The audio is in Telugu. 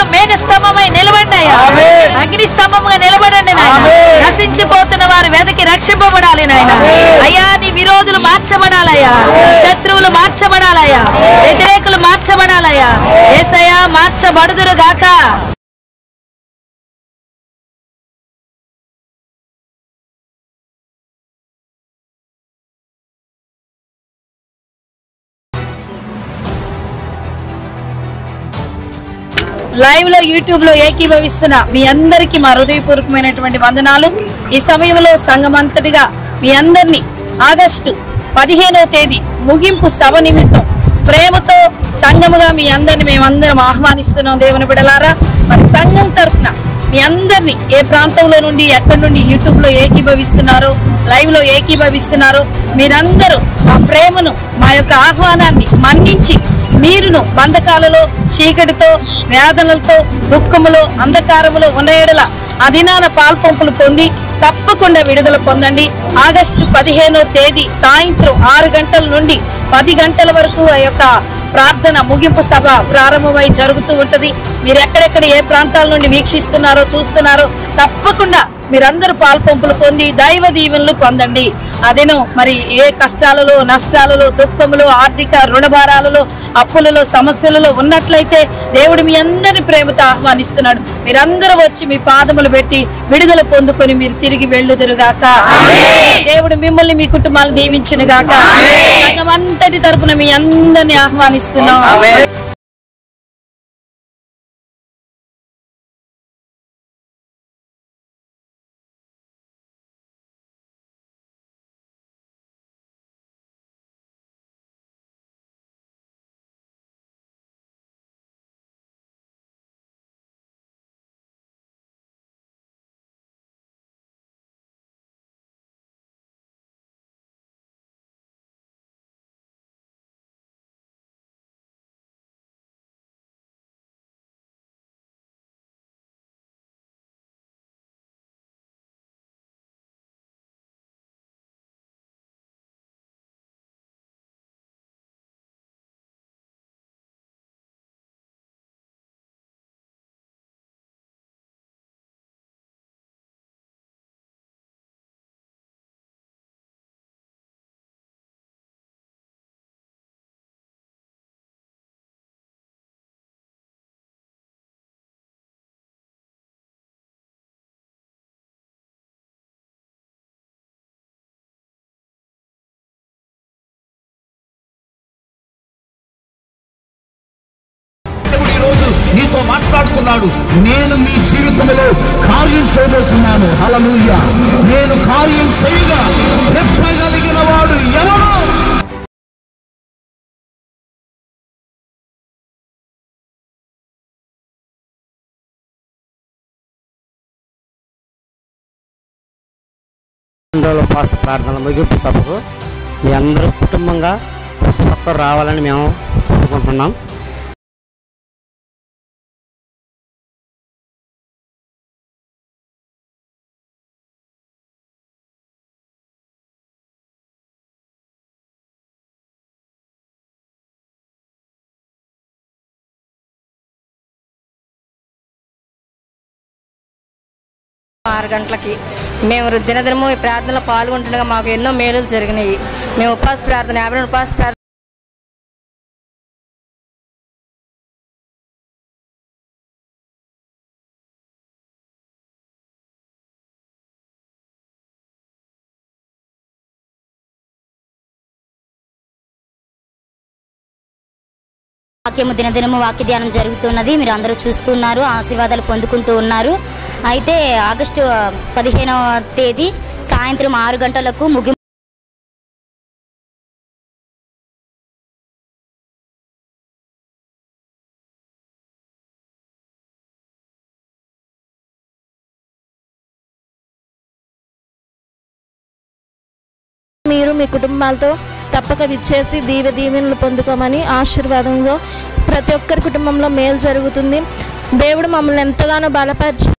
విరోధులు మేఘ స్తంభమై నిలబండి అయ్యా, అగ్ని స్తంభముగా నిలబడండి నాయన. నశించిపోతున్న వారు వెదకి రక్షింపబడాలి నాయన. అయ్యా నీ విరోధులు మార్చబడాలయ్యా, శత్రువులు మార్చబడాలయ్యా, వ్యతిరేకులు మార్చబడాలయ్యా. యేసయ్యా మార్చబడుదురు గాక. లైవ్ లో యూట్యూబ్ లో ఏకీభవిస్తున్న మీ అందరికి మా హృదయపూర్వకమైనటువంటి వందనాలు. ఈ సమయంలో సంఘమంతటిగా మీ అందరినీ ఆగస్టు 15వ తేదీ ముగింపు సభ నిమిత్తం ప్రేమతో సంఘముగా మీ అందరిని మేమందరం ఆహ్వానిస్తున్నాం. దేవుని బిడ్డలారా, మరి సంఘం తరఫున మీ అందరినీ ఏ ప్రాంతంలో నుండి ఎక్కడి నుండి యూట్యూబ్ లో ఏకీభవిస్తున్నారో, లైవ్ లో ఏకీభవిస్తున్నారో మీరందరూ మా ప్రేమను, మా యొక్క ఆహ్వానాన్ని మన్నించి మీరును బంధకాలలో, చీకటితో, వేదనలతో, దుఃఖములో, అంధకారములో ఉన్న ఎడల ఆ దినాన పాల్పంపులు పొంది తప్పకుండా విడుదల పొందండి. ఆగస్టు 15వ తేదీ సాయంత్రం 6 గంటల నుండి 10 గంటల వరకు ఆ యొక్క ప్రార్థన ముగింపు సభ ప్రారంభమై జరుగుతూ ఉంటది. మీరు ఎక్కడెక్కడ ఏ ప్రాంతాల నుండి వీక్షిస్తున్నారో, చూస్తున్నారో తప్పకుండా మీరందరూ పాల్పంపులు పొంది దైవ దీవెనలు పొందండి. అదేనో మరి ఏ కష్టాలలో, నష్టాలలో, దుఃఖములో, ఆర్థిక రుణభారాలలో, అప్పులలో, సమస్యలలో ఉన్నట్లయితే దేవుడు మీ అందరిని ప్రేమతో ఆహ్వానిస్తున్నాడు. మీరందరూ వచ్చి మీ పాదములు పెట్టి విడుదల పొందుకొని మీరు తిరిగి వెళ్ళుదురుగాక. దేవుడు మిమ్మల్ని, మీ కుటుంబాలను దీవించును గాక. సంఘమంతటి తరపున మీ అందరిని ఆహ్వానిస్తున్నాం. నీతో మాట్లాడుతున్నాడు. నేను మీ జీవితంలో కార్యం చేయబోతున్నాను. హల్లెలూయా. నేను కార్యం చేయగా చెప్పగలిగిన వాడు ఎవరు? ఉపవాస ప్రార్థనల ముగింపు సభకు మీ అందరూ కుటుంబంగా ప్రతి ఒక్కరు రావాలని మేము కోరుకుంటున్నాం. ఆరు గంటలకి మేము దినదినము ఈ ప్రార్థనలో పాల్గొంటుండగా మాకు ఎన్నో మేలులు జరిగినాయి. మేము ఉపవాస ప్రార్థన 50 ఉపవాస ప్రార్థన వాక్యము దినదినము వాక్య ధ్యానం జరుగుతున్నది. మీరు అందరూ చూస్తున్నారు, ఆశీర్వాదాలు పొందుకుంటూ ఉన్నారు. అయితే ఆగస్టు 15వ తేదీ సాయంత్రం 6 గంటలకు ముగింపు మీరు మీ కుటుంబాలతో తప్పక విచ్చేసి దీవెనలు పొందుకోమని ఆశీర్వాదంలో ప్రతి ఒక్కరి కుటుంబంలో మేలు జరుగుతుంది. దేవుడు మమ్మల్ని ఎంతగానో బలపరిచి